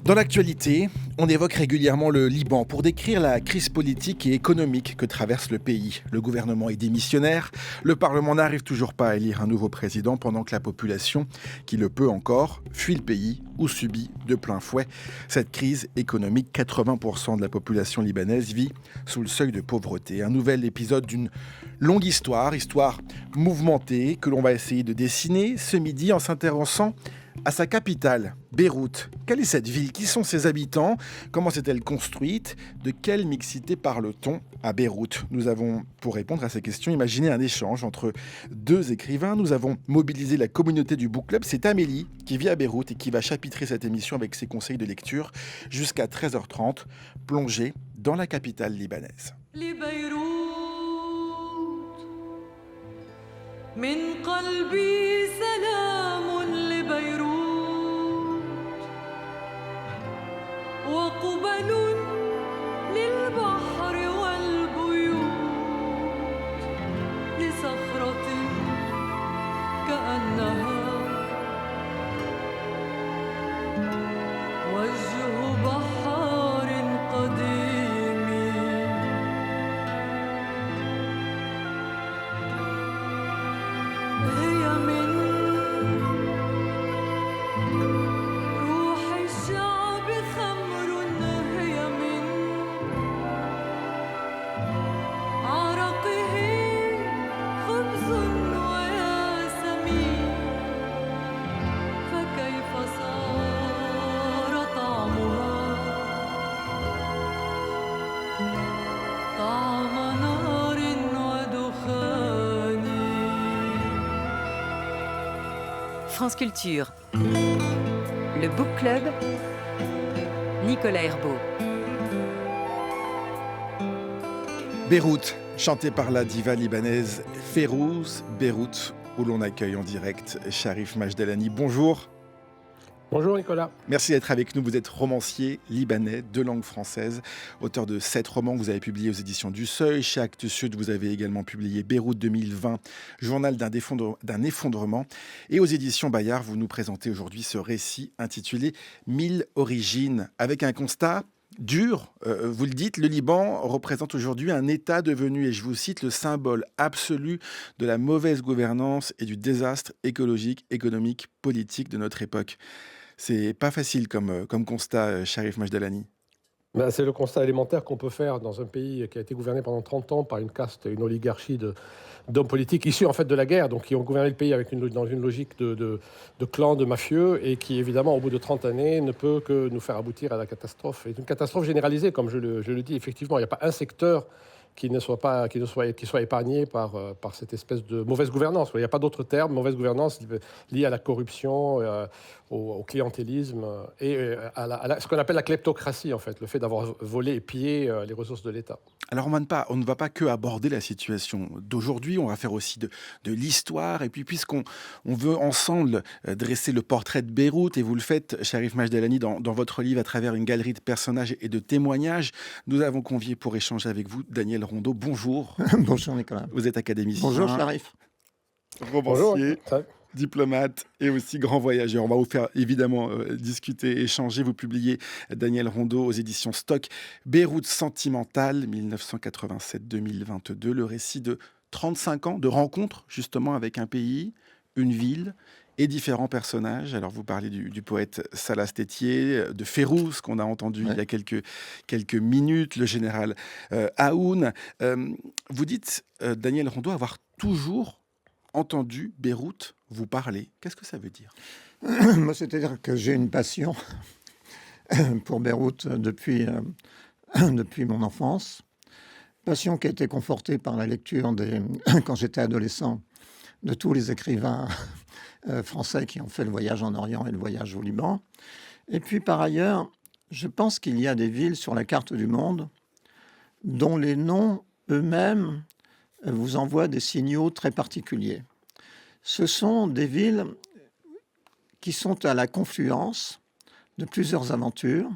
Dans l'actualité, on évoque régulièrement le Liban pour décrire la crise politique et économique que traverse le pays. Le gouvernement est démissionnaire, le Parlement n'arrive toujours pas à élire un nouveau président pendant que la population, qui le peut encore, fuit le pays ou subit de plein fouet cette crise économique. 80% de la population libanaise vit sous le seuil de pauvreté. Un nouvel épisode d'une longue histoire mouvementée que l'on va essayer de dessiner ce midi en s'intéressant à sa capitale, Beyrouth. Quelle est cette ville? Qui sont ses habitants? Comment s'est-elle construite? De quelle mixité parle-t-on à Beyrouth? Nous avons, pour répondre à ces questions, imaginé un échange entre deux écrivains. Nous avons mobilisé la communauté du Book Club. C'est Amélie qui vit à Beyrouth et qui va chapitrer cette émission avec ses conseils de lecture jusqu'à 13h30, plongée dans la capitale libanaise. وقبل للبحر والبيوت لصخرة كأنها وجه بحار قديم هي من روح الشعب خمر هي من عرقه خبز وياسمين فكيف صار طعمها طعم نار ودخان. France Culture, le Book Club, Nicolas Herbeau. Beyrouth, chanté par la diva libanaise Férouz, Beyrouth, où l'on accueille en direct Sharif Majdelani. Bonjour. Bonjour Nicolas. Merci d'être avec nous. Vous êtes romancier libanais de langue française, auteur de 7 romans que vous avez publiés aux éditions du Seuil. Chez Actes Sud, vous avez également publié Beyrouth 2020, journal d'un effondrement. Et aux éditions Bayard, vous nous présentez aujourd'hui ce récit intitulé 1000 origines, avec un constat dur. Vous le dites, le Liban représente aujourd'hui un État devenu, et je vous cite, le symbole absolu de la mauvaise gouvernance et du désastre écologique, économique, politique de notre époque. C'est pas facile comme constat, Sharif Majdelani. C'est le constat élémentaire qu'on peut faire dans un pays qui a été gouverné pendant 30 ans par une caste, une oligarchie d'hommes politiques issus en fait de la guerre, donc qui ont gouverné le pays dans une logique de clans, de mafieux, et qui évidemment au bout de 30 années ne peut que nous faire aboutir à la catastrophe. C'est une catastrophe généralisée, comme je le dis, effectivement. Il n'y a pas un secteur qui soit épargné par cette espèce de mauvaise gouvernance. Il n'y a pas d'autre terme, mauvaise gouvernance liée à la corruption, au clientélisme et à ce qu'on appelle la kleptocratie, en fait, le fait d'avoir volé et pillé les ressources de l'État. Alors on ne va pas que aborder la situation d'aujourd'hui, on va faire aussi de l'histoire, et puis puisqu'on veut ensemble dresser le portrait de Beyrouth, et vous le faites, Sharif Majdelani, dans votre livre à travers une galerie de personnages et de témoignages, nous avons convié pour échanger avec vous Daniel Rondeau. Bonjour. Bonjour Nicolas. Vous êtes académicien. Bonjour Sharif. Romancier, diplomate et aussi grand voyageur. On va vous faire évidemment discuter, échanger. Vous publiez, Daniel Rondeau, aux éditions Stock, Beyrouth sentimentale, 1987-2022, le récit de 35 ans de rencontres justement avec un pays, une ville et différents personnages. Alors vous parlez du poète Salah Stétier, de Férouz qu'on a entendu il y a quelques minutes, le général Aoun. Vous dites, Daniel Rondeau, avoir toujours entendu Beyrouth vous parler. Qu'est-ce que ça veut dire? Moi, c'est-à-dire que j'ai une passion pour Beyrouth depuis mon enfance. Passion qui a été confortée par la lecture, quand j'étais adolescent, de tous les écrivains français qui ont fait le voyage en Orient et le voyage au Liban. Et puis, par ailleurs, je pense qu'il y a des villes sur la carte du monde dont les noms eux-mêmes vous envoient des signaux très particuliers. Ce sont des villes qui sont à la confluence de plusieurs aventures,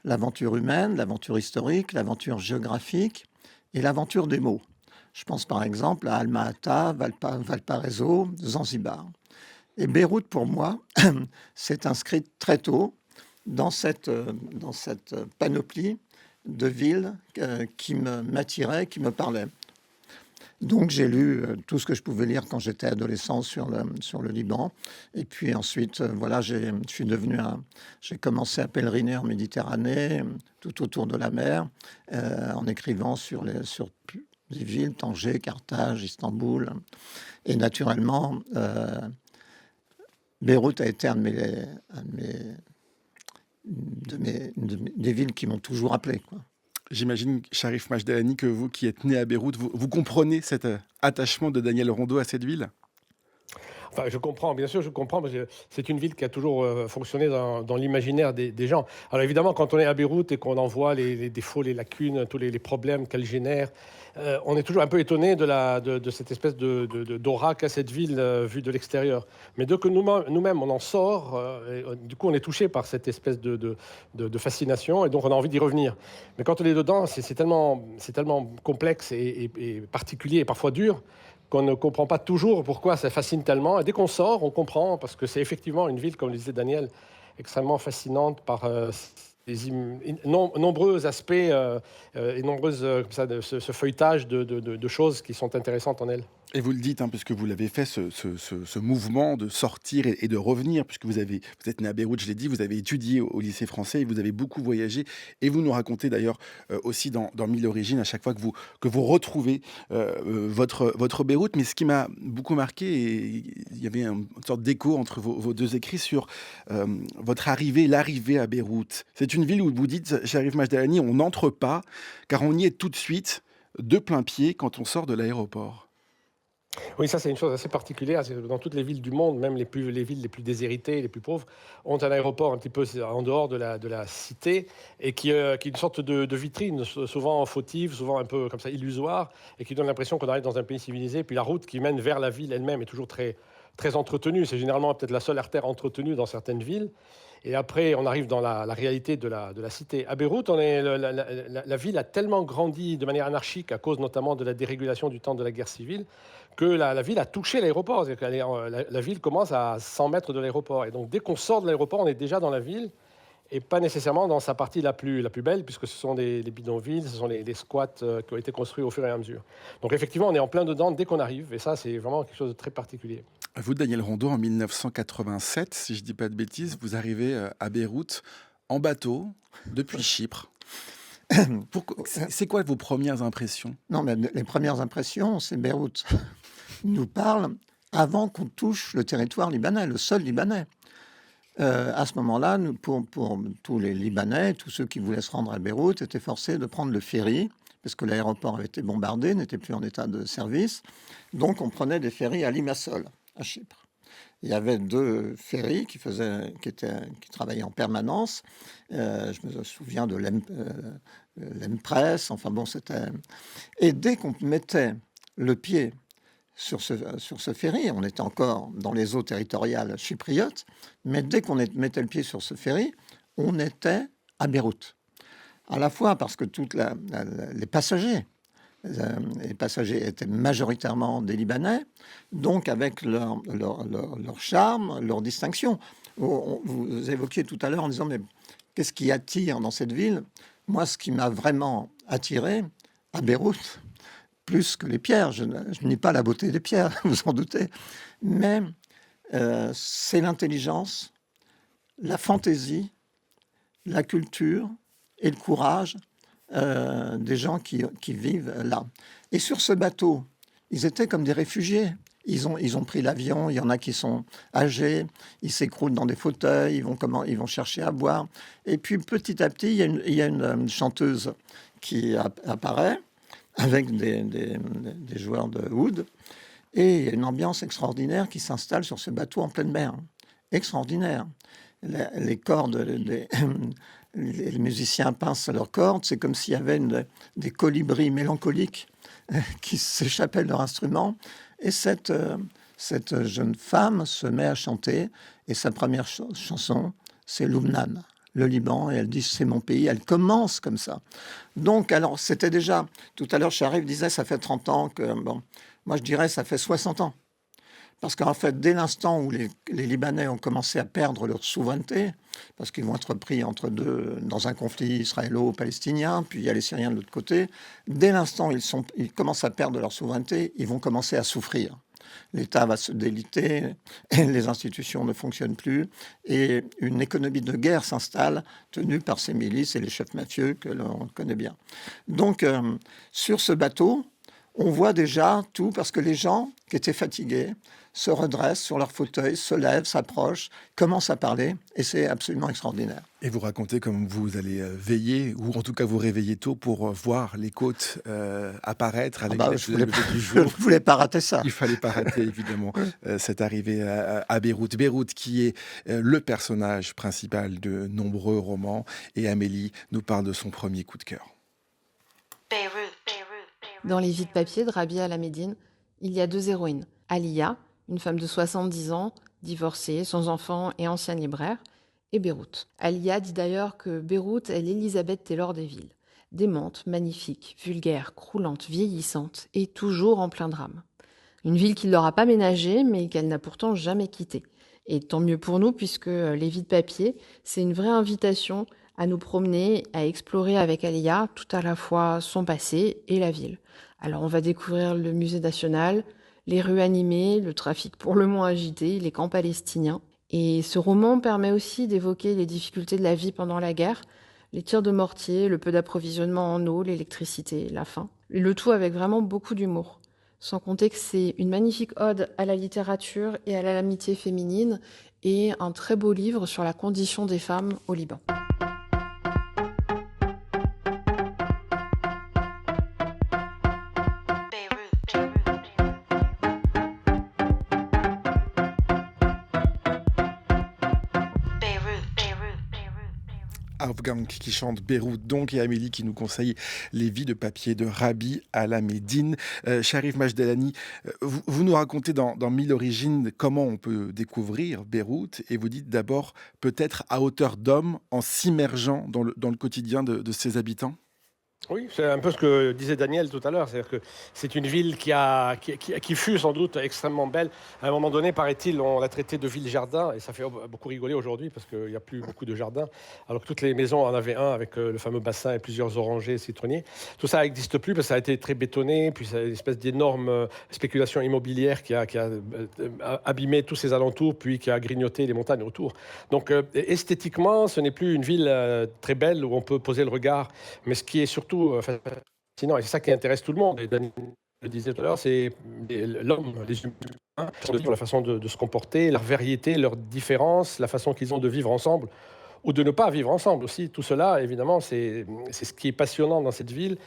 l'aventure humaine, l'aventure historique, l'aventure géographique et l'aventure des mots. Je pense par exemple à Alma-Ata, Valparaiso, Zanzibar. Et Beyrouth, pour moi, s'est inscrite très tôt dans cette panoplie de villes qui m'attiraient, qui me parlaient. Donc j'ai lu tout ce que je pouvais lire quand j'étais adolescent sur le Liban. Et puis ensuite, voilà, j'ai commencé à pèleriner en Méditerranée, tout autour de la mer, en écrivant sur des villes, Tanger, Carthage, Istanbul. Et naturellement, Beyrouth a été des villes qui m'ont toujours appelé, quoi. J'imagine, Cherif Majdelani, que vous qui êtes né à Beyrouth, vous comprenez cet attachement de Daniel Rondeau à cette ville? Enfin, je comprends, bien sûr, je comprends, parce que c'est une ville qui a toujours fonctionné dans l'imaginaire des gens. Alors évidemment, quand on est à Beyrouth et qu'on en voit les défauts, les lacunes, tous les problèmes qu'elle génère, on est toujours un peu étonné de cette espèce d'aura qu'a cette ville vue de l'extérieur. Mais dès que nous-mêmes, on en sort, du coup, on est touché par cette espèce de fascination, et donc on a envie d'y revenir. Mais quand on est dedans, c'est tellement complexe et particulier et parfois dur, qu'on ne comprend pas toujours pourquoi ça fascine tellement. Et dès qu'on sort, on comprend, parce que c'est effectivement une ville, comme le disait Daniel, extrêmement fascinante par nombreux aspects et nombreuses, ce feuilletage de choses qui sont intéressantes en elle. Et vous le dites, hein, puisque vous l'avez fait, ce mouvement de sortir et de revenir, puisque vous êtes né à Beyrouth, je l'ai dit, vous avez étudié au lycée français et vous avez beaucoup voyagé. Et vous nous racontez d'ailleurs aussi dans Mille origines, à chaque fois que vous retrouvez votre Beyrouth. Mais ce qui m'a beaucoup marqué, et il y avait une sorte d'écho entre vos deux écrits sur votre l'arrivée à Beyrouth. C'est une ville où vous dites, Cherif Majdelani, on n'entre pas, car on y est tout de suite, de plein pied, quand on sort de l'aéroport. Oui, ça c'est une chose assez particulière. C'est que dans toutes les villes du monde, même les villes les plus déshéritées, les plus pauvres, ont un aéroport un petit peu en dehors de la cité, et qui est une sorte de vitrine, souvent fautive, souvent un peu comme ça illusoire, et qui donne l'impression qu'on arrive dans un pays civilisé. Puis la route qui mène vers la ville elle-même est toujours très, très entretenue. C'est généralement peut-être la seule artère entretenue dans certaines villes. Et après, on arrive dans la réalité de la cité. À Beyrouth, la ville a tellement grandi de manière anarchique, à cause notamment de la dérégulation du temps de la guerre civile, que la ville a touché l'aéroport. La ville commence à 100 mètres de l'aéroport. Et donc, dès qu'on sort de l'aéroport, on est déjà dans la ville, et pas nécessairement dans sa partie la plus belle, puisque ce sont des bidonvilles, ce sont les squats qui ont été construits au fur et à mesure. Donc, effectivement, on est en plein dedans dès qu'on arrive. Et ça, c'est vraiment quelque chose de très particulier. Vous, Daniel Rondeau, en 1987, si je ne dis pas de bêtises, vous arrivez à Beyrouth en bateau depuis Chypre. C'est quoi vos premières impressions? Non, mais les premières impressions, c'est Beyrouth nous parle avant qu'on touche le territoire libanais, le sol libanais. À ce moment-là, pour tous les Libanais, tous ceux qui voulaient se rendre à Beyrouth, étaient forcés de prendre le ferry, parce que l'aéroport avait été bombardé, n'était plus en état de service. Donc, on prenait des ferries à Limassol, à Chypre. Il y avait 2 ferries qui travaillaient en permanence. Je me souviens de l'Empress. Enfin bon, c'était... Et dès qu'on mettait le pied sur ce ferry, on était encore dans les eaux territoriales chypriotes, mais dès qu'on mettait le pied sur ce ferry, on était à Beyrouth. À la fois parce que les passagers étaient majoritairement des Libanais, donc avec leur charme, leur distinction. Vous évoquiez tout à l'heure en disant, mais qu'est-ce qui attire dans cette ville? Moi, ce qui m'a vraiment attiré à Beyrouth, plus que les pierres, je ne nie pas la beauté des pierres, vous en doutez, mais c'est l'intelligence, la fantaisie, la culture et le courage des gens qui vivent là. Et sur ce bateau, ils étaient comme des réfugiés. Ils ont pris l'avion, il y en a qui sont âgés, ils s'écroulent dans des fauteuils, ils vont chercher à boire. Et puis petit à petit, il y a une chanteuse qui apparaît avec des joueurs de oud, et il y a une ambiance extraordinaire qui s'installe sur ce bateau en pleine mer. Extraordinaire. Les cordes, les musiciens pincent leurs cordes, c'est comme s'il y avait des colibris mélancoliques qui s'échappaient de leur instrument. Et cette cette jeune femme se met à chanter et sa première chanson, c'est Lubnan, le Liban, et elle dit c'est mon pays. Elle commence comme ça. Donc, alors, c'était déjà, tout à l'heure, Sharif disait ça fait 30 ans que, bon, moi je dirais ça fait 60 ans. Parce qu'en fait, dès l'instant où les Libanais ont commencé à perdre leur souveraineté, parce qu'ils vont être pris entre deux dans un conflit israélo-palestinien, puis il y a les Syriens de l'autre côté, dès l'instant où ils commencent à perdre leur souveraineté, ils vont commencer à souffrir. L'État va se déliter, et les institutions ne fonctionnent plus, et une économie de guerre s'installe, tenue par ces milices et les chefs mafieux que l'on connaît bien. Donc, sur ce bateau, on voit déjà tout, parce que les gens qui étaient fatigués se redressent sur leur fauteuil, se lèvent, s'approchent, commencent à parler, et c'est absolument extraordinaire. Et vous racontez comme vous allez veiller, ou en tout cas vous réveiller tôt pour voir les côtes apparaître avec Je le ne lever du jour. voulais pas rater ça. Il fallait pas rater évidemment cette arrivée à Beyrouth. Beyrouth qui est le personnage principal de nombreux romans, et Amélie nous parle de son premier coup de cœur. Dans Les Vies de papier de Rabia Al-Hamedine, il y a deux héroïnes. Aliya, une femme de 70 ans, divorcée, sans enfant et ancienne libraire, et Beyrouth. Aliya dit d'ailleurs que Beyrouth est l'Elisabeth Taylor des villes. Démente, magnifique, vulgaire, croulante, vieillissante et toujours en plein drame. Une ville qui ne l'aura pas ménagée, mais qu'elle n'a pourtant jamais quittée. Et tant mieux pour nous, puisque Les Vies de papier, c'est une vraie invitation à nous promener, à explorer avec Aliya tout à la fois son passé et la ville. Alors on va découvrir le musée national, les rues animées, le trafic pour le moins agité, les camps palestiniens. Et ce roman permet aussi d'évoquer les difficultés de la vie pendant la guerre, les tirs de mortier, le peu d'approvisionnement en eau, l'électricité, la faim. Le tout avec vraiment beaucoup d'humour. Sans compter que c'est une magnifique ode à la littérature et à l'amitié féminine et un très beau livre sur la condition des femmes au Liban. Afghan qui chante Beyrouth donc, et Amélie qui nous conseille Les Vies de papier de Rabia Al-Hamedine. Sharif Majdelani, vous nous racontez dans 1000 origines comment on peut découvrir Beyrouth, et vous dites d'abord peut-être à hauteur d'homme en s'immergeant dans le quotidien de ses habitants. Oui, c'est un peu ce que disait Daniel tout à l'heure. C'est-à-dire que c'est une ville qui fut sans doute extrêmement belle. À un moment donné, paraît-il, on l'a traitée de ville-jardin, et ça fait beaucoup rigoler aujourd'hui parce qu'il n'y a plus beaucoup de jardins, alors que toutes les maisons en avaient un avec le fameux bassin et plusieurs orangers et citronniers. Tout ça n'existe plus parce que ça a été très bétonné, puis c'est une espèce d'énorme spéculation immobilière qui a abîmé tous ces alentours, puis qui a grignoté les montagnes autour. Donc esthétiquement, ce n'est plus une ville très belle où on peut poser le regard, mais ce qui est surtout fascinant, et c'est ça qui intéresse tout le monde, et Daniel le disait tout à l'heure, c'est l'homme, les humains, la façon de se comporter, leur variété, leurs différences, la façon qu'ils ont de vivre ensemble ou de ne pas vivre ensemble aussi. Tout cela, évidemment, c'est ce qui est passionnant dans cette ville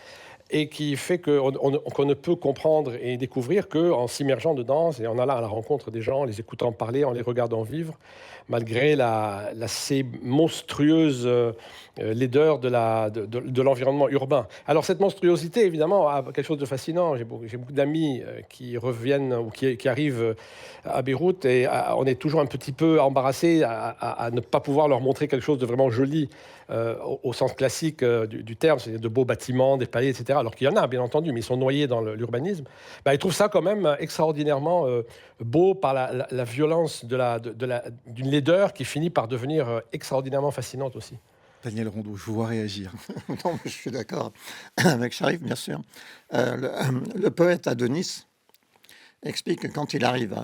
et qui fait qu'on ne peut comprendre et découvrir qu'en s'immergeant dedans et en allant à la rencontre des gens, en les écoutant parler, en les regardant vivre, malgré l'assez monstrueuse laideur de l'environnement urbain. Alors cette monstruosité, évidemment, a quelque chose de fascinant. J'ai beaucoup d'amis qui reviennent ou qui arrivent à Beyrouth, et on est toujours un petit peu embarrassé à ne pas pouvoir leur montrer quelque chose de vraiment joli au sens classique du terme, c'est-à-dire de beaux bâtiments, des palais, etc. Alors qu'il y en a, bien entendu, mais ils sont noyés dans l'urbanisme. Ils trouvent ça quand même extraordinairement beau par la violence d'une laideur qui finit par devenir extraordinairement fascinante aussi. Daniel Rondeau, je vous vois réagir. Non, mais je suis d'accord avec Sharif, bien sûr. Le poète Adonis explique que quand il arrive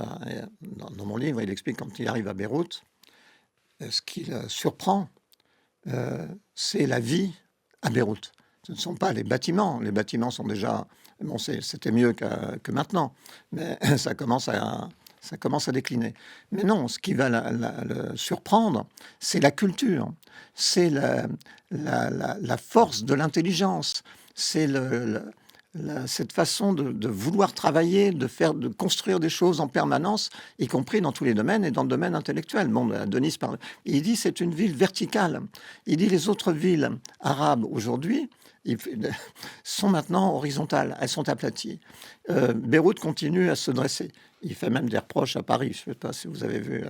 dans mon livre, il explique quand il arrive à Beyrouth, ce qui le surprend, c'est la vie à Beyrouth. Ce ne sont pas les bâtiments. Les bâtiments sont déjà... Bon, c'était mieux que maintenant, mais ça commence à décliner. Mais non, ce qui va le surprendre, c'est la culture, c'est la force de l'intelligence, c'est cette façon de vouloir travailler, de construire des choses en permanence, y compris dans tous les domaines et dans le domaine intellectuel. Bon, Denis parle. Il dit c'est une ville verticale. Il dit les autres villes arabes aujourd'hui sont maintenant horizontales, elles sont aplaties. Beyrouth continue à se dresser. Il fait même des reproches à Paris. Je ne sais pas si vous avez vu.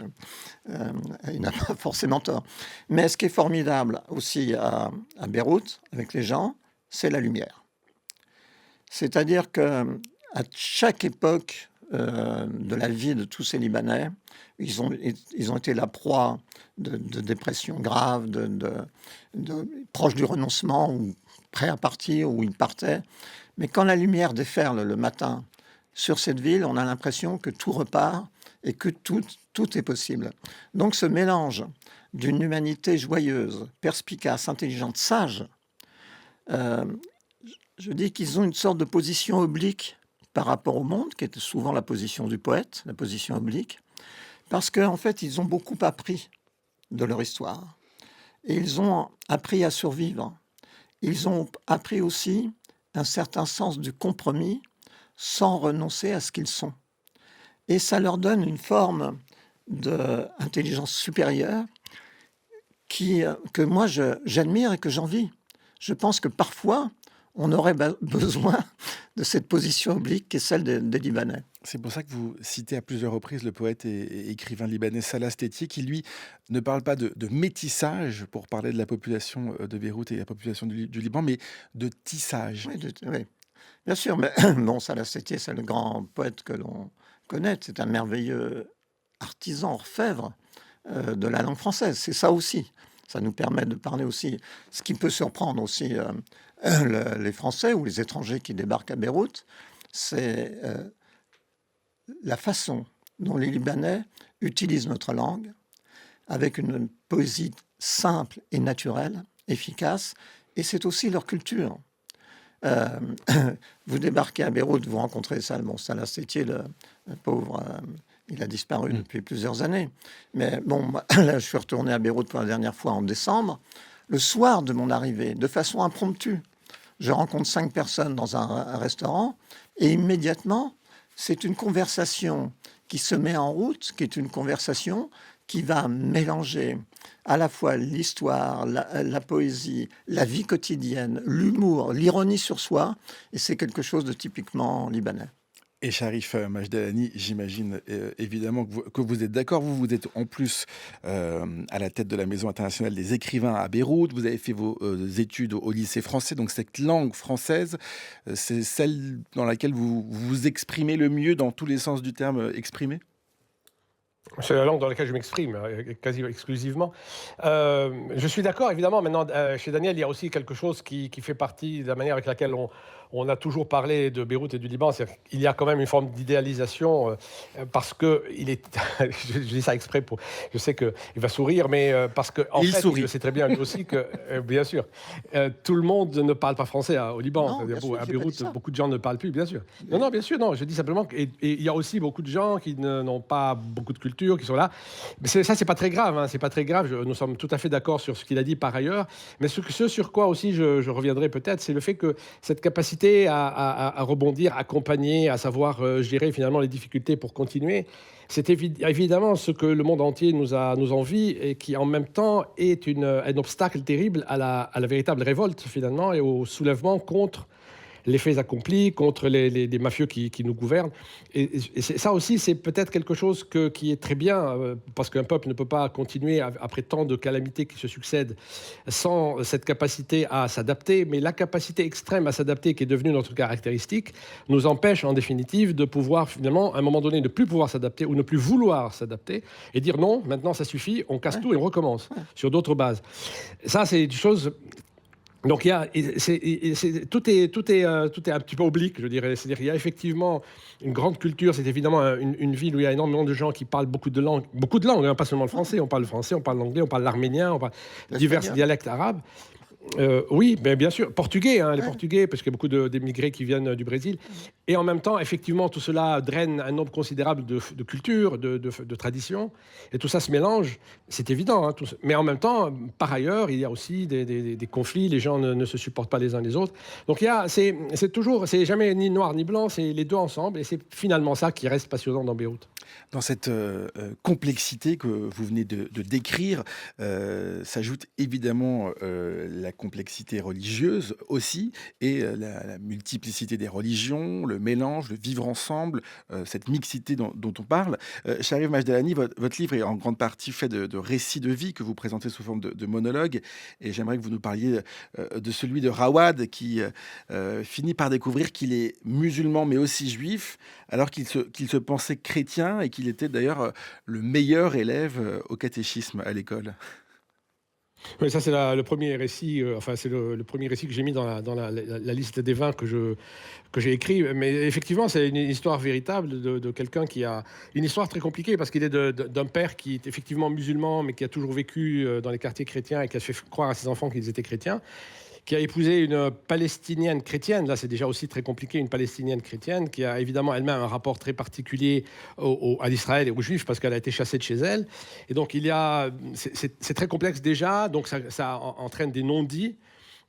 Il n'a pas forcément tort. Mais ce qui est formidable aussi à Beyrouth, avec les gens, c'est la lumière. C'est-à-dire qu'à chaque époque de la vie de tous ces Libanais, ils ont été la proie de dépressions graves, proches du renoncement, ou prêts à partir, ou ils partaient. Mais quand la lumière déferle le matin sur cette ville, on a l'impression que tout repart et que tout est possible. Donc ce mélange d'une humanité joyeuse, perspicace, intelligente, sage, je dis qu'ils ont une sorte de position oblique par rapport au monde, qui est souvent la position du poète, la position oblique, parce qu'en fait, ils ont beaucoup appris de leur histoire. Et ils ont appris à survivre. Ils ont appris aussi un certain sens du compromis sans renoncer à ce qu'ils sont. Et ça leur donne une forme d'intelligence supérieure que moi j'admire et que j'envie. Je pense que parfois, on aurait besoin de cette position oblique qui est celle des Libanais. C'est pour ça que vous citez à plusieurs reprises le poète et écrivain libanais Salah Stéti, qui lui ne parle pas de métissage pour parler de la population de Beyrouth et la population du Liban, mais de tissage. Oui, bien sûr, mais bon, Salah Stéti, c'est le grand poète que l'on connaît. C'est un merveilleux artisan, orfèvre de la langue française. C'est ça aussi. Ça nous permet de parler aussi. Ce qui peut surprendre aussi les Français ou les étrangers qui débarquent à Beyrouth, c'est la façon dont les Libanais utilisent notre langue avec une poésie simple et naturelle, efficace, et c'est aussi leur culture. Vous débarquez à Beyrouth, vous rencontrez Salah Stéti, le pauvre, il a disparu depuis plusieurs années. Mais bon, là, je suis retourné à Beyrouth pour la dernière fois en décembre. Le soir de mon arrivée, de façon impromptue, je rencontre 5 personnes dans un restaurant et immédiatement, c'est une conversation qui se met en route, qui est une conversation qui va mélanger à la fois l'histoire, la poésie, la vie quotidienne, l'humour, l'ironie sur soi, et c'est quelque chose de typiquement libanais. Et Sharif Majdelani, j'imagine évidemment que vous êtes d'accord. Vous êtes en plus à la tête de la Maison internationale des écrivains à Beyrouth. Vous avez fait vos études au lycée français. Donc cette langue française, c'est celle dans laquelle vous vous exprimez le mieux dans tous les sens du terme exprimé ? C'est la langue dans laquelle je m'exprime, quasi exclusivement. Je suis d'accord, évidemment. Maintenant, chez Daniel, il y a aussi quelque chose qui fait partie de la manière avec laquelle on a toujours parlé de Beyrouth et du Liban. Il y a quand même une forme d'idéalisation parce que il est. Je dis ça exprès pour. Je sais qu'il va sourire, mais parce que en fait, sourit. je sais très bien lui aussi que, bien sûr, tout le monde ne parle pas français au Liban. Non, bien sûr, à j'ai pas dit Beyrouth, ça. beaucoup de gens ne parlent plus, bien sûr. Non, bien sûr, non. Je dis simplement et il y a aussi beaucoup de gens qui n'ont pas beaucoup de culture, qui sont là. Mais ça, c'est pas très grave. Hein, c'est pas très grave. Nous sommes tout à fait d'accord sur ce qu'il a dit par ailleurs. Mais ce sur quoi aussi je reviendrai peut-être, c'est le fait que cette capacité à rebondir, accompagner, à savoir gérer finalement les difficultés pour continuer, c'est évidemment ce que le monde entier nous envie et qui en même temps est un obstacle terrible à la véritable révolte finalement et au soulèvement contre les faits accomplis, contre les mafieux qui nous gouvernent. Et ça aussi, c'est peut-être quelque chose qui est très bien, parce qu'un peuple ne peut pas continuer après tant de calamités qui se succèdent sans cette capacité à s'adapter. Mais la capacité extrême à s'adapter, qui est devenue notre caractéristique, nous empêche en définitive de pouvoir finalement, à un moment donné, ne plus pouvoir s'adapter ou ne plus vouloir s'adapter et dire non, maintenant ça suffit, on casse tout et on recommence sur d'autres bases. Ça, c'est une chose. Donc tout est un petit peu oblique, je dirais. C'est-à-dire qu'il y a effectivement une grande culture. C'est évidemment une ville où il y a énormément de gens qui parlent beaucoup de langues, hein, pas seulement le français. On parle le français, on parle l'anglais, on parle l'arménien, on parle divers dialectes arabes. Oui, mais bien sûr, portugais, les portugais, parce qu'il y a beaucoup d'émigrés qui viennent du Brésil. Et en même temps, effectivement, tout cela draine un nombre considérable de cultures, de traditions. Et tout ça se mélange, c'est évident. Hein, mais en même temps, par ailleurs, il y a aussi des conflits, les gens ne se supportent pas les uns les autres. Donc c'est jamais ni noir ni blanc, c'est les deux ensemble. Et c'est finalement ça qui reste passionnant dans Beyrouth. Dans cette complexité que vous venez de décrire, s'ajoute évidemment la la complexité religieuse aussi, et la multiplicité des religions, le mélange, le vivre ensemble, cette mixité dont on parle. Sharif Majdelani, votre livre est en grande partie fait de récits de vie que vous présentez sous forme de monologues, et j'aimerais que vous nous parliez de celui de Rawad qui finit par découvrir qu'il est musulman mais aussi juif, alors qu'il se pensait chrétien et qu'il était d'ailleurs le meilleur élève au catéchisme à l'école. Oui, ça c'est le premier récit, enfin c'est le premier récit que j'ai mis dans la liste des 20 que j'ai écrit. Mais effectivement, c'est une histoire véritable de quelqu'un qui a une histoire très compliquée parce qu'il est d'un père qui est effectivement musulman, mais qui a toujours vécu dans les quartiers chrétiens et qui a fait croire à ses enfants qu'ils étaient chrétiens, qui a épousé une palestinienne chrétienne. Là, c'est déjà aussi très compliqué, une palestinienne chrétienne qui a évidemment elle-même un rapport très particulier à l'Israël et aux Juifs parce qu'elle a été chassée de chez elle. Et donc, c'est très complexe déjà, donc ça entraîne des non-dits.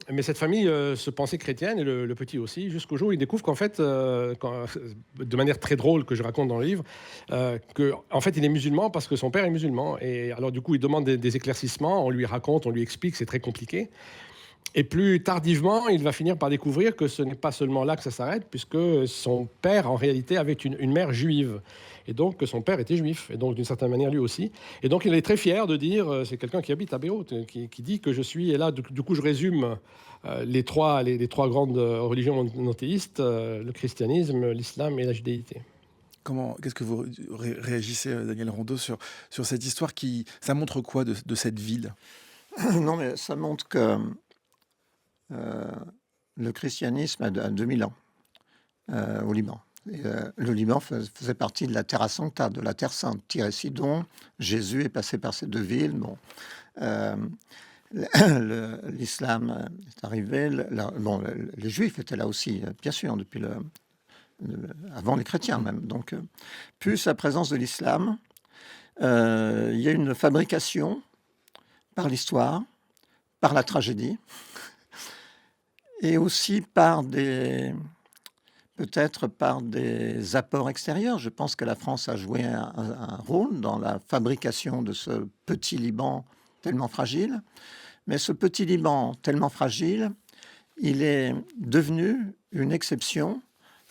Mais cette famille se pensait chrétienne, et le petit aussi, jusqu'au jour où il découvre qu'en fait, de manière très drôle que je raconte dans le livre, qu'en fait il est musulman parce que son père est musulman. Et alors du coup, il demande des éclaircissements, on lui raconte, on lui explique, c'est très compliqué. Et plus tardivement, il va finir par découvrir que ce n'est pas seulement là que ça s'arrête, puisque son père, en réalité, avait une mère juive. Et donc, que son père était juif, et donc d'une certaine manière lui aussi. Et donc, il est très fier de dire, c'est quelqu'un qui habite à Beyrouth, qui dit que je suis, et là, du coup, je résume les trois grandes religions monothéistes, le christianisme, l'islam et la judéité. Qu'est-ce que vous réagissez, Daniel Rondeau, sur cette histoire ça montre quoi de cette ville? Non, mais ça montre que le christianisme a 2000 ans au Liban. Et, le Liban faisait partie de la Terra Sancta, de la Terre Sainte, Tyr et Sidon. Jésus est passé par ces deux villes. Bon, l'islam est arrivé. Les Juifs étaient là aussi, bien sûr, depuis avant les chrétiens même. Donc, plus la présence de l'islam, il y a une fabrication par l'histoire, par la tragédie, et aussi peut-être par des apports extérieurs. Je pense que la France a joué un rôle dans la fabrication de ce petit Liban tellement fragile. Mais ce petit Liban tellement fragile, il est devenu une exception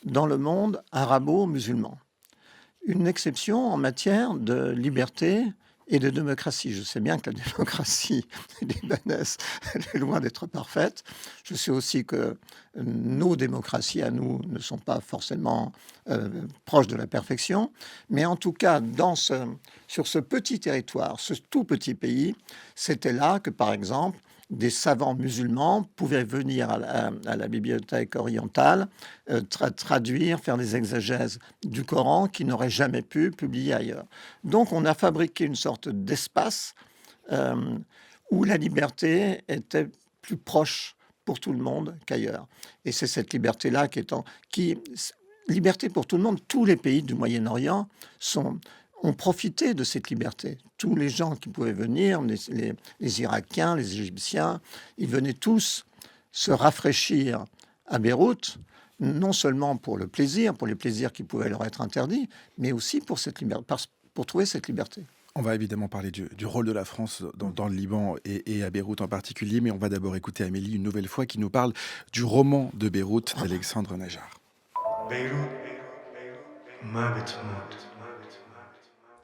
dans le monde arabo-musulman. Une exception en matière de liberté et de démocratie. Je sais bien que la démocratie libanaise, elle est loin d'être parfaite. Je sais aussi que nos démocraties à nous ne sont pas forcément proches de la perfection. Mais en tout cas, sur ce petit territoire, ce tout petit pays, c'était là que, par exemple, des savants musulmans pouvaient venir à la bibliothèque orientale, traduire, faire des exégèses du Coran qu'ils n'auraient jamais pu publier ailleurs. Donc on a fabriqué une sorte d'espace où la liberté était plus proche pour tout le monde qu'ailleurs. Et c'est cette liberté-là liberté pour tout le monde. Tous les pays du Moyen-Orient ont profité de cette liberté. Tous les gens qui pouvaient venir, les Irakiens, les Égyptiens, ils venaient tous se rafraîchir à Beyrouth, non seulement pour les plaisirs qui pouvaient leur être interdits, mais aussi pour trouver cette liberté. On va évidemment parler du rôle de la France dans le Liban et à Beyrouth en particulier, mais on va d'abord écouter Amélie une nouvelle fois qui nous parle du roman de Beyrouth d'Alexandre Najar.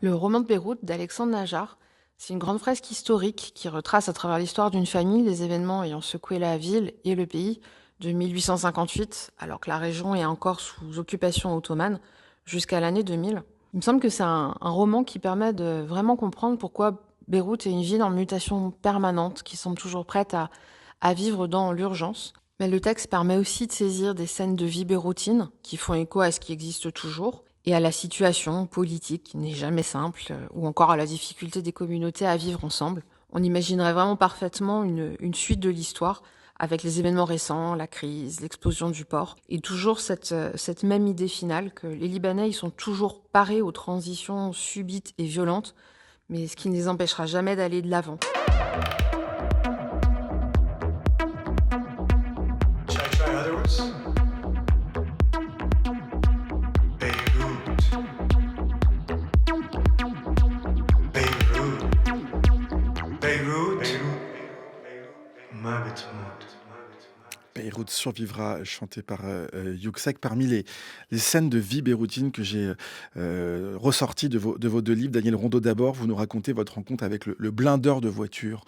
Le roman de Beyrouth d'Alexandre Najar, c'est une grande fresque historique qui retrace à travers l'histoire d'une famille les événements ayant secoué la ville et le pays de 1858, alors que la région est encore sous occupation ottomane, jusqu'à l'année 2000. Il me semble que c'est un roman qui permet de vraiment comprendre pourquoi Beyrouth est une ville en mutation permanente, qui semble toujours prête à vivre dans l'urgence. Mais le texte permet aussi de saisir des scènes de vie beyrouthine qui font écho à ce qui existe toujours, et à la situation politique qui n'est jamais simple, ou encore à la difficulté des communautés à vivre ensemble. On imaginerait vraiment parfaitement une suite de l'histoire, avec les événements récents, la crise, l'explosion du port, et toujours cette même idée finale que les Libanais ils sont toujours parés aux transitions subites et violentes, mais ce qui ne les empêchera jamais d'aller de l'avant. Beyrouth survivra, chanté par Yuxek. Parmi les scènes de vie beyrouthine que j'ai ressorties de vos deux livres, Daniel Rondeau d'abord, vous nous racontez votre rencontre avec le blindeur de voiture.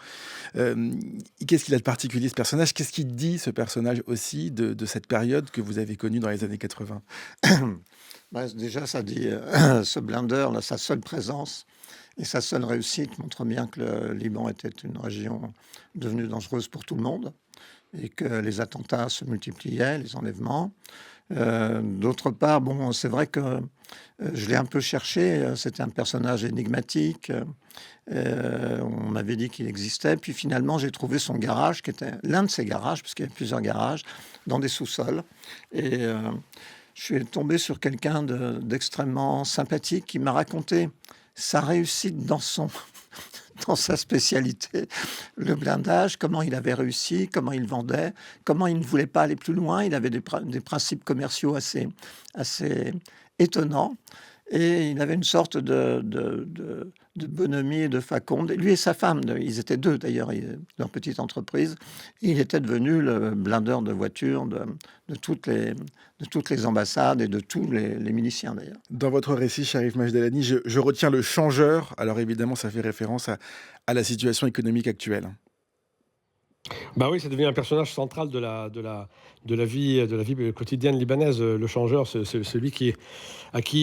Qu'est-ce qu'il a de particulier ce personnage? Qu'est-ce qu'il dit ce personnage aussi de cette période que vous avez connue dans les années 80? Déjà, ça dit ce blindeur, là, sa seule présence et sa seule réussite montre bien que le Liban était une région devenue dangereuse pour tout le monde et que les attentats se multipliaient, les enlèvements. D'autre part, bon, c'est vrai que je l'ai un peu cherché. C'était un personnage énigmatique. On m'avait dit qu'il existait. Puis finalement, j'ai trouvé son garage, qui était l'un de ses garages, parce qu'il y avait plusieurs garages, dans des sous-sols. Et je suis tombé sur quelqu'un d'extrêmement sympathique qui m'a raconté sa réussite dans sa spécialité, le blindage, comment il avait réussi, comment il vendait, comment il ne voulait pas aller plus loin. Il avait des principes commerciaux assez étonnants. Et il avait une sorte de bonhomie et de faconde. Et lui et sa femme, ils étaient deux d'ailleurs, leur petite entreprise. Il était devenu le blindeur de voitures de toutes les ambassades et de tous les miliciens d'ailleurs. Dans votre récit, Cherif Majdelani, je retiens le changeur. Alors évidemment, ça fait référence à la situation économique actuelle. Bah oui, c'est devenu un personnage central de la vie quotidienne libanaise. Le changeur, c'est celui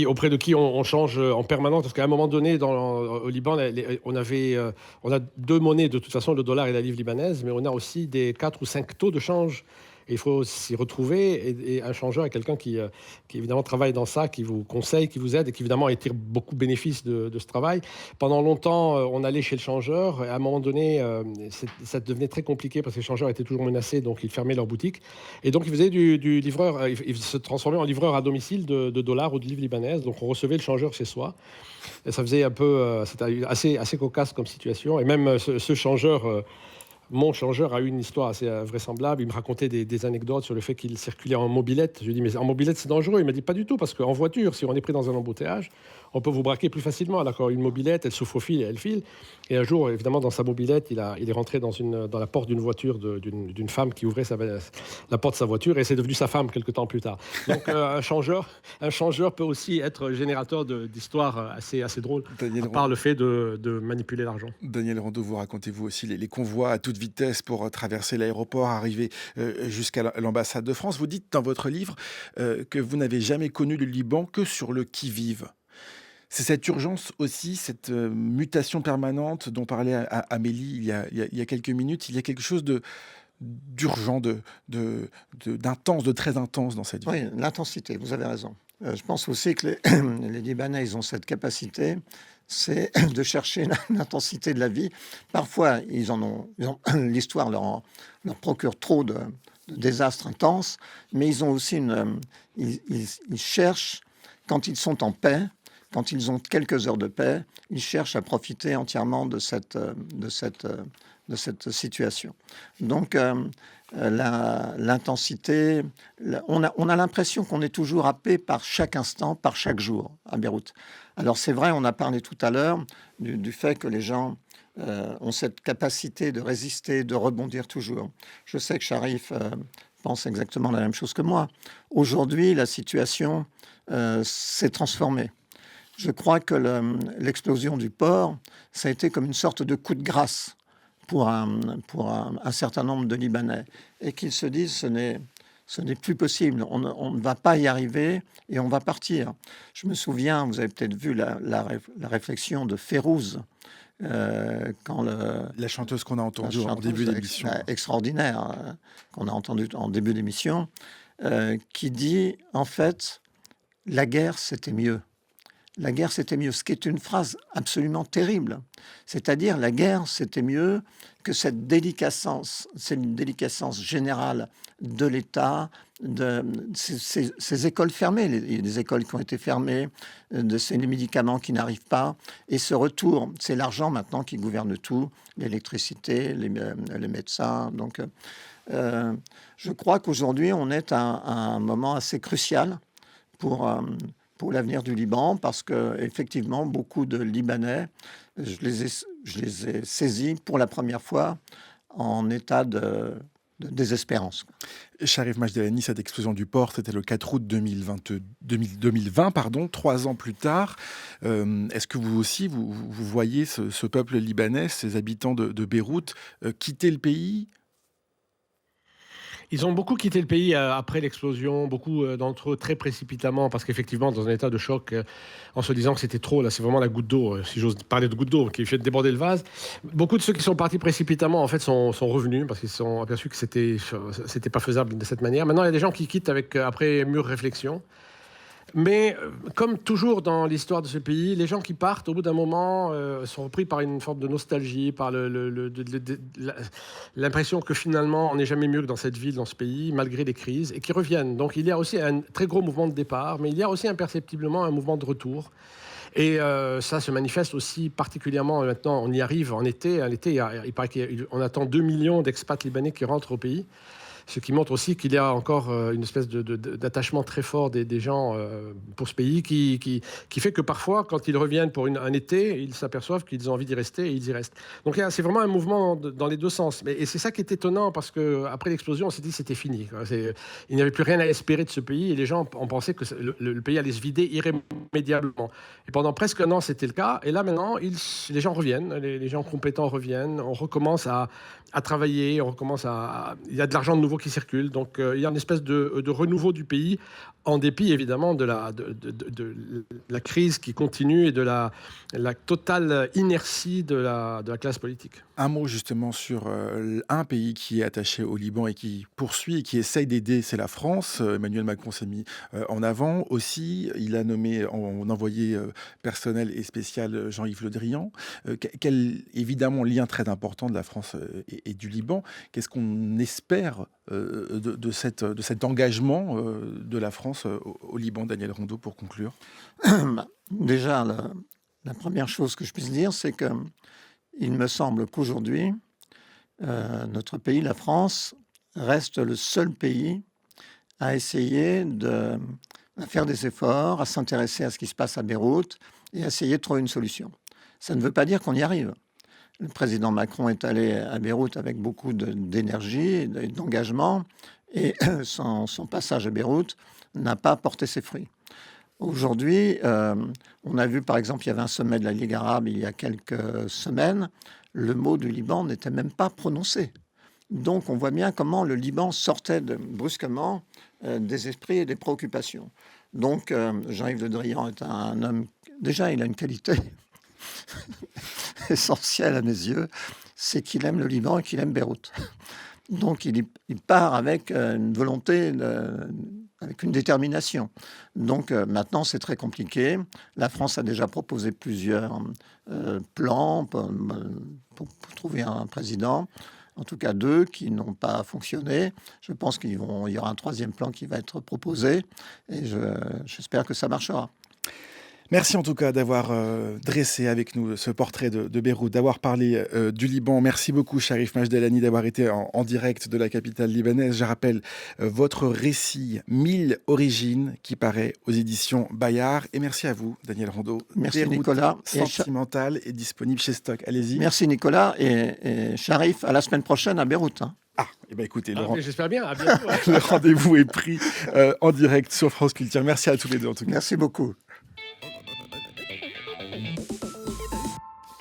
auprès de qui on change en permanence. Parce qu'à un moment donné, au Liban, on a deux monnaies de toute façon, le dollar et la livre libanaise, mais on a aussi des 4 ou 5 taux de change. Et il faut s'y retrouver. Et un changeur est quelqu'un qui évidemment travaille dans ça, qui vous conseille, qui vous aide et qui évidemment tire beaucoup de bénéfices de ce travail. Pendant longtemps, on allait chez le changeur. Et à un moment donné, ça devenait très compliqué parce que les changeurs étaient toujours menacés, donc ils fermaient leur boutique. Et donc ils faisaient du livreur, ils se transformaient en livreur à domicile de dollars ou de livres libanaises. Donc on recevait le changeur chez soi. Et ça faisait un peu, c'était assez cocasse comme situation. Et même ce changeur... Mon changeur a eu une histoire assez vraisemblable. Il me racontait des anecdotes sur le fait qu'il circulait en mobilette. Je lui ai dit, mais en mobilette, c'est dangereux. Il m'a dit, pas du tout, parce qu'en voiture, si on est pris dans un embouteillage, on peut vous braquer plus facilement. Alors une mobilette, elle souffle au fil et elle file. Et un jour, évidemment, dans sa mobilette, il est rentré dans la porte d'une voiture d'une femme qui ouvrait la porte de sa voiture, et c'est devenu sa femme quelques temps plus tard. Donc un changeur peut aussi être générateur d'histoires assez drôles, à part le fait de manipuler l'argent. Daniel Rondeau, vous racontez vous aussi les convois à toute vitesse pour traverser l'aéroport, arriver jusqu'à l'ambassade de France. Vous dites dans votre livre que vous n'avez jamais connu le Liban que sur le qui-vive. C'est cette urgence aussi, cette mutation permanente dont parlait Amélie il y a quelques minutes. Il y a quelque chose d'urgent, d'intense, de très intense dans cette vie. Oui, l'intensité, vous avez raison. Je pense aussi que les Libanais, ils ont cette capacité, c'est de chercher l'intensité de la vie. Parfois, l'histoire leur procure trop de désastres intenses, mais ils ont aussi ils cherchent, quand ils sont en paix, quand ils ont quelques heures de paix, ils cherchent à profiter entièrement de cette situation. Donc, l'intensité, on a l'impression qu'on est toujours happé par chaque instant, par chaque jour à Beyrouth. Alors c'est vrai, on a parlé tout à l'heure du fait que les gens ont cette capacité de résister, de rebondir toujours. Je sais que Cherif pense exactement la même chose que moi. Aujourd'hui, la situation s'est transformée. Je crois que l'explosion du port, ça a été comme une sorte de coup de grâce pour un certain nombre de Libanais, et qu'ils se disent ce n'est plus possible, on ne va pas y arriver et on va partir. Je me souviens, vous avez peut-être vu la réflexion de Férouz, quand la chanteuse qu'on a entendue en début d'émission. Extraordinaire, qu'on a entendue en début d'émission, qui dit, en fait, la guerre, c'était mieux. La guerre, c'était mieux, ce qui est une phrase absolument terrible. C'est-à-dire, la guerre, c'était mieux que cette déliquescence générale de l'État, de ces écoles fermées, les écoles qui ont été fermées, de ces médicaments qui n'arrivent pas, et ce retour, c'est l'argent maintenant qui gouverne tout, l'électricité, les médecins. Donc, je crois qu'aujourd'hui, on est à un moment assez crucial pour l'avenir du Liban, parce que effectivement, beaucoup de Libanais, je les ai saisis pour la première fois en état désespérance, quoi. Charif Majdelani, cette explosion du port, c'était le 4 août 2020, pardon, 3 ans plus tard. Est-ce que vous aussi, vous voyez ce peuple libanais, ces habitants de Beyrouth, quitter le pays? Ils ont beaucoup quitté le pays après l'explosion, beaucoup d'entre eux très précipitamment, parce qu'effectivement, dans un état de choc, en se disant que c'était trop, là, c'est vraiment la goutte d'eau, si j'ose parler de goutte d'eau, qui fait déborder le vase. Beaucoup de ceux qui sont partis précipitamment, en fait, sont revenus, parce qu'ils se sont aperçus que c'était pas faisable de cette manière. Maintenant, il y a des gens qui quittent après mûre réflexion. Mais comme toujours dans l'histoire de ce pays, les gens qui partent, au bout d'un moment, sont repris par une forme de nostalgie, par l'impression que finalement, on n'est jamais mieux que dans cette ville, dans ce pays, malgré les crises, et qui reviennent. Donc il y a aussi un très gros mouvement de départ, mais il y a aussi imperceptiblement un mouvement de retour. Et ça se manifeste aussi particulièrement maintenant, on y arrive en été. En été, il paraît qu'on attend 2 millions d'expats libanais qui rentrent au pays. Ce qui montre aussi qu'il y a encore une espèce d'attachement très fort des gens pour ce pays qui fait que parfois, quand ils reviennent pour un été, ils s'aperçoivent qu'ils ont envie d'y rester et ils y restent. Donc c'est vraiment un mouvement dans les deux sens. Et c'est ça qui est étonnant parce qu'après l'explosion, on s'est dit que c'était fini, quoi. Il n'y avait plus rien à espérer de ce pays et les gens ont pensé que le pays allait se vider irrémédiablement. Et pendant presque un an, c'était le cas. Et là, maintenant, les gens reviennent, les gens compétents reviennent. On recommence à travailler, il y a de l'argent de nouveau qui circule, donc il y a une espèce de renouveau du pays, en dépit évidemment de la crise qui continue et de la totale inertie de la classe politique. Un mot justement sur un pays qui est attaché au Liban et qui poursuit et qui essaye d'aider, c'est la France. Emmanuel Macron s'est mis en avant aussi. Il a nommé en envoyé personnel et spécial Jean-Yves Le Drian. Quel évidemment lien très important de la France et du Liban. Qu'est-ce qu'on espère de cet engagement de la France au Liban, Daniel Rondeau, pour conclure? Déjà, la première chose que je puisse dire, c'est que il me semble qu'aujourd'hui, notre pays, la France, reste le seul pays à essayer à faire des efforts, à s'intéresser à ce qui se passe à Beyrouth et à essayer de trouver une solution. Ça ne veut pas dire qu'on y arrive. Le président Macron est allé à Beyrouth avec beaucoup d'énergie et d'engagement, et son passage à Beyrouth n'a pas porté ses fruits. Aujourd'hui, on a vu par exemple, il y avait un sommet de la Ligue arabe il y a quelques semaines, le mot du Liban n'était même pas prononcé. Donc on voit bien comment le Liban sortait brusquement des esprits et des préoccupations. Donc Jean-Yves Le Drian est un homme, déjà il a une qualité essentielle à mes yeux, c'est qu'il aime le Liban et qu'il aime Beyrouth. Donc il part avec une volonté, avec une détermination. Donc maintenant c'est très compliqué. La France a déjà proposé plusieurs plans pour trouver un président. En tout cas 2 qui n'ont pas fonctionné. Je pense qu'il y aura un 3e plan qui va être proposé et j'espère que ça marchera. Merci en tout cas d'avoir dressé avec nous ce portrait de Beyrouth, d'avoir parlé du Liban. Merci beaucoup, Charif Majdelani, d'avoir été en direct de la capitale libanaise. Je rappelle votre récit 1000 origines qui paraît aux éditions Bayard. Et merci à vous, Daniel Rondeau. Merci Beyrouth, Nicolas. Sentimental est disponible chez Stock. Allez-y. Merci Nicolas et Charif, à la semaine prochaine à Beyrouth. Ah, eh ben écoutez, J'espère bien, à bientôt. le rendez-vous est pris en direct sur France Culture. Merci à tous les deux en tout cas. Merci beaucoup.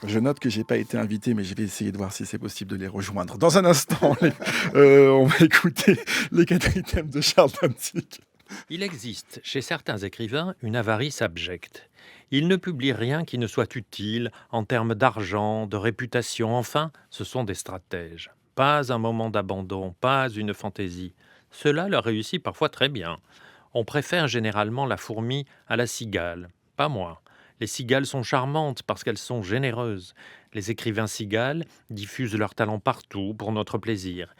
Je note que je n'ai pas été invité, mais je vais essayer de voir si c'est possible de les rejoindre. Dans un instant, on va écouter les 4 items de Charles Dantzig. Il existe chez certains écrivains une avarice abjecte. Ils ne publient rien qui ne soit utile en termes d'argent, de réputation. Enfin, ce sont des stratèges. Pas un moment d'abandon, pas une fantaisie. Cela leur réussit parfois très bien. On préfère généralement la fourmi à la cigale. Pas moi. Les cigales sont charmantes parce qu'elles sont généreuses. Les écrivains cigales diffusent leur talent partout pour notre plaisir.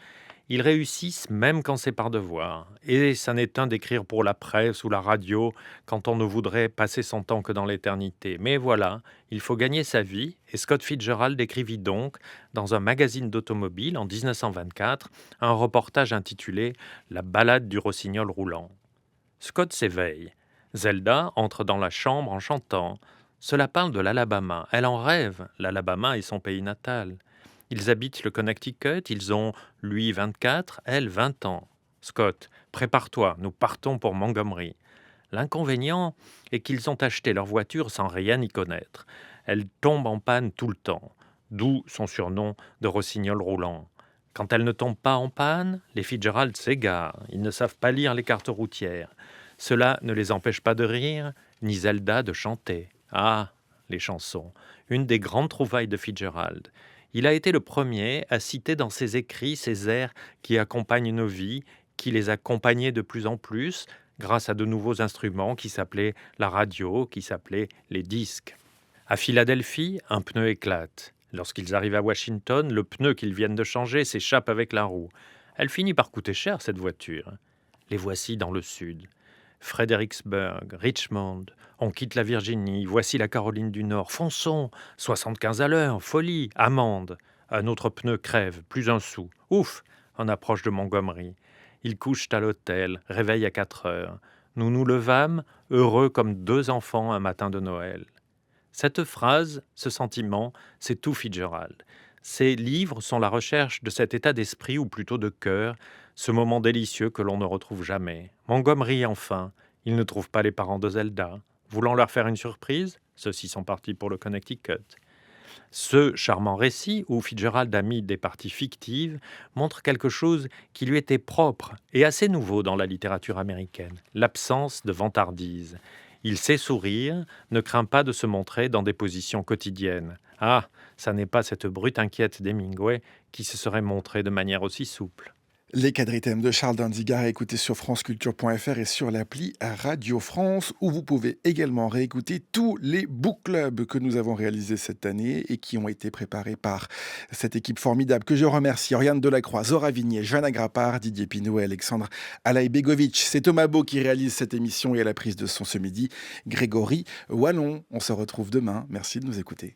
Ils réussissent même quand c'est par devoir. Et ça n'est un d'écrire pour la presse ou la radio quand on ne voudrait passer son temps que dans l'éternité. Mais voilà, il faut gagner sa vie. Et Scott Fitzgerald écrivit donc, dans un magazine d'automobile en 1924, un reportage intitulé « La balade du rossignol roulant ». Scott s'éveille. Zelda entre dans la chambre en chantant. Cela parle de l'Alabama. Elle en rêve, l'Alabama est son pays natal. Ils habitent le Connecticut, ils ont, lui, 24, elle, 20 ans. Scott, prépare-toi, nous partons pour Montgomery. L'inconvénient est qu'ils ont acheté leur voiture sans rien y connaître. Elle tombe en panne tout le temps, d'où son surnom de rossignol roulant. Quand elle ne tombe pas en panne, les Fitzgerald s'égarent. Ils ne savent pas lire les cartes routières. Cela ne les empêche pas de rire, ni Zelda de chanter. Ah, les chansons, une des grandes trouvailles de Fitzgerald. Il a été le premier à citer dans ses écrits ces airs qui accompagnent nos vies, qui les accompagnaient de plus en plus, grâce à de nouveaux instruments qui s'appelaient la radio, qui s'appelaient les disques. À Philadelphie, un pneu éclate. Lorsqu'ils arrivent à Washington, le pneu qu'ils viennent de changer s'échappe avec la roue. Elle finit par coûter cher, cette voiture. Les voici dans le sud. Fredericksburg, Richmond, on quitte la Virginie, voici la Caroline du Nord. Fonçons, 75 à l'heure, folie, amende. Un autre pneu crève, plus un sou. Ouf, on approche de Montgomery. Ils couchent à l'hôtel, réveil à 4 heures. Nous nous levâmes, heureux comme 2 enfants un matin de Noël. Cette phrase, ce sentiment, c'est tout Fitzgerald. Ces livres sont la recherche de cet état d'esprit, ou plutôt de cœur, ce moment délicieux que l'on ne retrouve jamais. Montgomery, enfin, ils ne trouvent pas les parents de Zelda. Voulant leur faire une surprise, ceux-ci sont partis pour le Connecticut. Ce charmant récit, où Fitzgerald a mis des parties fictives, montre quelque chose qui lui était propre et assez nouveau dans la littérature américaine, l'absence de vantardise. Il sait sourire, ne craint pas de se montrer dans des positions quotidiennes. Ah, ça n'est pas cette brute inquiète d'Hemingway qui se serait montrée de manière aussi souple. Les quadrithèmes de Charles Danzigar à écouter sur franceculture.fr et sur l'appli Radio France, où vous pouvez également réécouter tous les book clubs que nous avons réalisés cette année et qui ont été préparés par cette équipe formidable que je remercie. Oriane Delacroix, Zora Vignier, Johanna Grappard, Didier Pinot et Alexandre Alaïbegovic. C'est Thomas Beau qui réalise cette émission et à la prise de son ce midi, Grégory Wallon. On se retrouve demain. Merci de nous écouter.